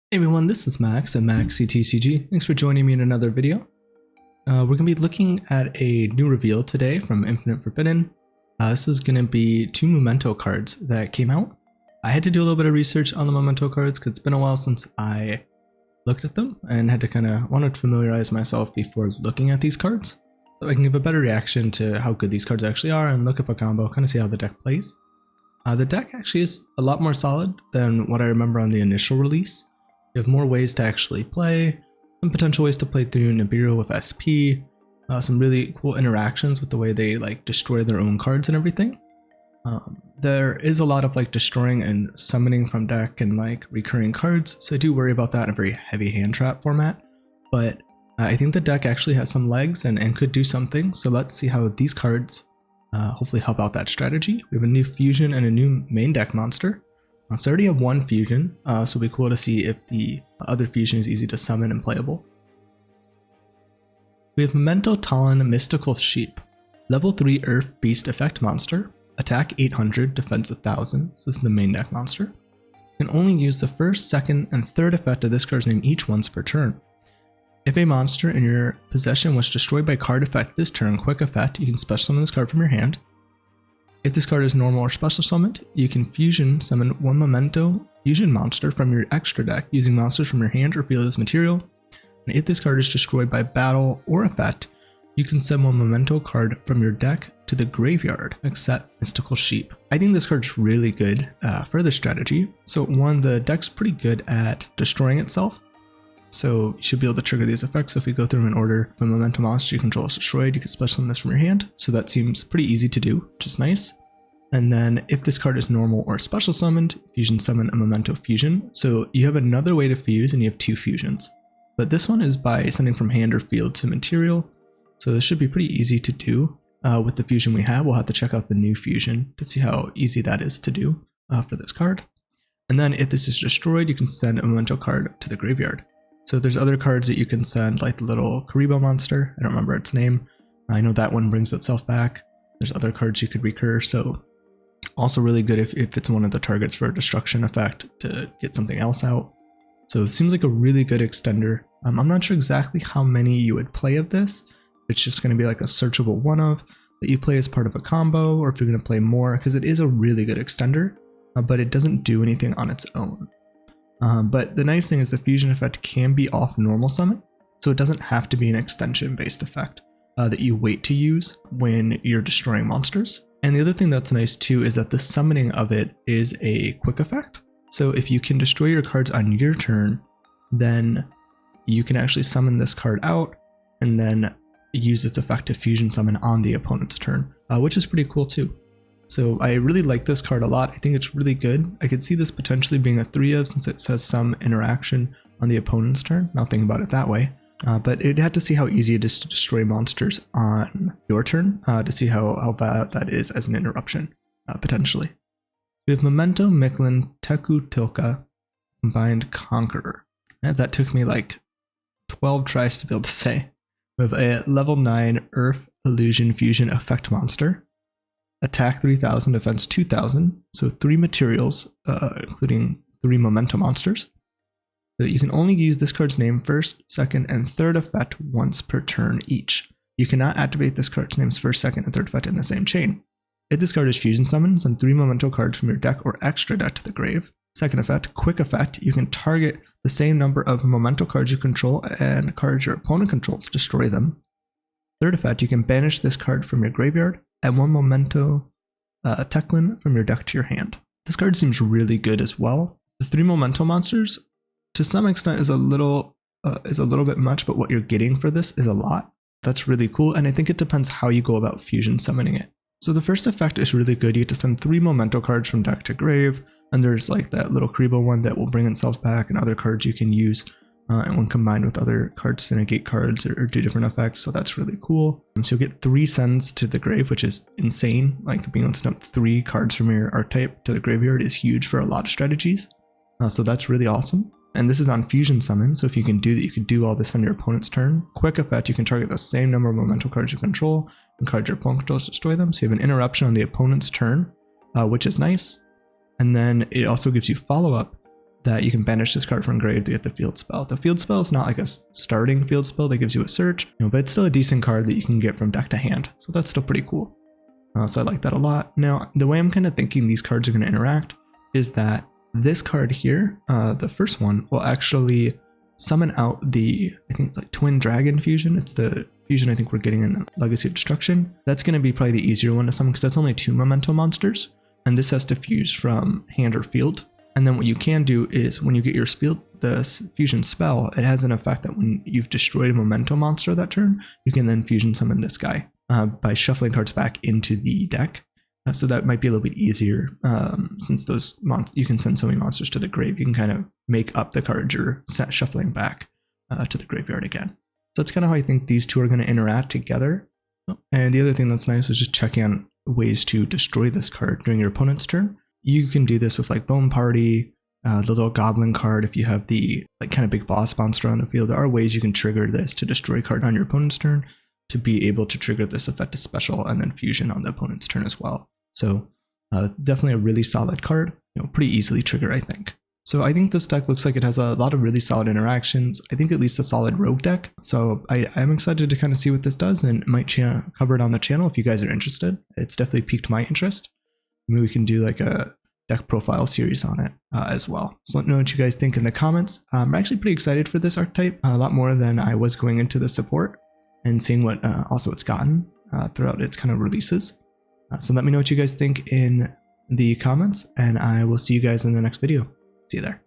Hey everyone, this is Max at MaxCTCG. Thanks for joining me in another video. We're going to be looking at a new reveal today from Infinite Forbidden. This is going to be 2 Memento cards that came out. I had to do a little bit of research on the Memento cards because it's been a while since I looked at them and had to wanted to familiarize myself before looking at these cards, so I can give a better reaction to how good these cards actually are and look up a combo, kind of see how the deck plays. The deck actually is a lot more solid than what I remember on the initial release. You have more ways to actually play, some potential ways to play through Nibiru with SP, some really cool interactions with the way they destroy their own cards and everything. There is a lot of destroying and summoning from deck and recurring cards, so I do worry about that in a very heavy hand trap format, but I think the deck actually has some legs and could do something, so let's see how these cards hopefully help out that strategy. We have a new fusion and a new main deck monster. So I already have one fusion, so it'll be cool to see if the other fusion is easy to summon and playable. We have Mementotlan Mystical Sheep, level 3 Earth Beast effect monster, attack 800, defense 1000, so this is the main deck monster. You can only use the first, second, and third effect of this card's name each once per turn. If a monster in your possession was destroyed by card effect this turn, quick effect, you can special summon this card from your hand. If this card is normal or special summoned, you can fusion summon one Memento fusion monster from your extra deck using monsters from your hand or field as material. And if this card is destroyed by battle or effect, you can send one Memento card from your deck to the graveyard, except Mystical Sheep. I think this card's really good for this strategy. So one, the deck's pretty good at destroying itself, so you should be able to trigger these effects. So if we go through them in order, if a Memento monster you control is destroyed, you can special summon this from your hand. So that seems pretty easy to do, which is nice. And then if this card is normal or special summoned, fusion summon a Memento fusion. So you have another way to fuse and you have 2 fusions. But this one is by sending from hand or field to material. So this should be pretty easy to do. With the fusion we have, we'll have to check out the new fusion to see how easy that is to do for this card. And then if this is destroyed, you can send a Memento card to the graveyard. So there's other cards that you can send, like the little Karibo monster. I don't remember its name. I know that one brings itself back. There's other cards you could recur. So also really good if it's one of the targets for a destruction effect to get something else out. So it seems like a really good extender. I'm not sure exactly how many you would play of this. It's just going to be like a searchable one of that you play as part of a combo, or if you're going to play more, because it is a really good extender, but it doesn't do anything on its own. But the nice thing is the fusion effect can be off normal summon, so it doesn't have to be an extension based effect that you wait to use when you're destroying monsters. And the other thing that's nice too is that the summoning of it is a quick effect. So if you can destroy your cards on your turn, then you can actually summon this card out and then use its effect to fusion summon on the opponent's turn, which is pretty cool too. So I really like this card a lot. I think it's really good. I could see this potentially being a 3 of since it says some interaction on the opponent's turn. Not thinking about it that way. But it had to see how easy it is to destroy monsters on your turn to see how bad that is as an interruption, potentially. We have Mementomictlan Tecuhtlica combined Conqueror. And that took me like 12 tries to be able to say. We have a level 9 Earth Illusion Fusion effect monster. Attack 3000, defense 2000, so 3 materials, including 3 Memento monsters. So you can only use this card's name first, second, and third effect once per turn each. You cannot activate this card's name's first, second, and third effect in the same chain. If this card is fusion summoned, send 3 Memento cards from your deck or extra deck to the grave. Second effect, quick effect, you can target the same number of Memento cards you control and cards your opponent controls, destroy them. Third effect, you can banish this card from your graveyard and 1 Mementomictlan from your deck to your hand. This card seems really good as well. The 3 Memento monsters, to some extent, is a little bit much, but what you're getting for this is a lot. That's really cool, and I think it depends how you go about fusion summoning it. So the first effect is really good. You get to send 3 Memento cards from deck to grave, and there's like that little Karibo one that will bring itself back, and other cards you can use. And when combined with other cards to negate cards or do different effects, so that's really cool. So you'll get 3 sends to the grave, which is insane. Like being able to dump 3 cards from your archetype to the graveyard is huge for a lot of strategies. So that's really awesome. And this is on fusion summon, so if you can do that, you can do all this on your opponent's turn. Quick effect, you can target the same number of Memento cards you control, and cards your opponent controls, destroy them. So you have an interruption on the opponent's turn, which is nice. And then it also gives you follow-up that you can banish this card from grave to get the field spell. The field spell is not like a starting field spell that gives you a search, but it's still a decent card that you can get from deck to hand. So that's still pretty cool. So I like that a lot. Now, the way I'm kind of thinking these cards are going to interact is that this card here, the first one, will actually summon out the, I think it's like Twin Dragon fusion. It's the fusion I think we're getting in Legacy of Destruction. That's going to be probably the easier one to summon because that's only 2 Memento monsters. And this has to fuse from hand or field. And then what you can do is when you get your the fusion spell, it has an effect that when you've destroyed a Memento monster that turn, you can then fusion summon this guy by shuffling cards back into the deck. So that might be a little bit easier since you can send so many monsters to the grave. You can kind of make up the cards you're shuffling back to the graveyard again. So that's kind of how I think these two are going to interact together. And the other thing that's nice is just checking on ways to destroy this card during your opponent's turn. You can do this with like Bone Party, the little goblin card. If you have the like kind of big boss monster on the field, there are ways you can trigger this to destroy a card on your opponent's turn to be able to trigger this effect as special and then fusion on the opponent's turn as well. So definitely a really solid card, pretty easily trigger, I think. So I think this deck looks like it has a lot of really solid interactions. I think at least a solid rogue deck. So I'm excited to kind of see what this does and might cover it on the channel if you guys are interested. It's definitely piqued my interest. Maybe we can do like a deck profile series on it as well. So let me know what you guys think in the comments. I'm actually pretty excited for this archetype, a lot more than I was going into the support and seeing what also it's gotten throughout its kind of releases. So let me know what you guys think in the comments, and I will see you guys in the next video. See you there.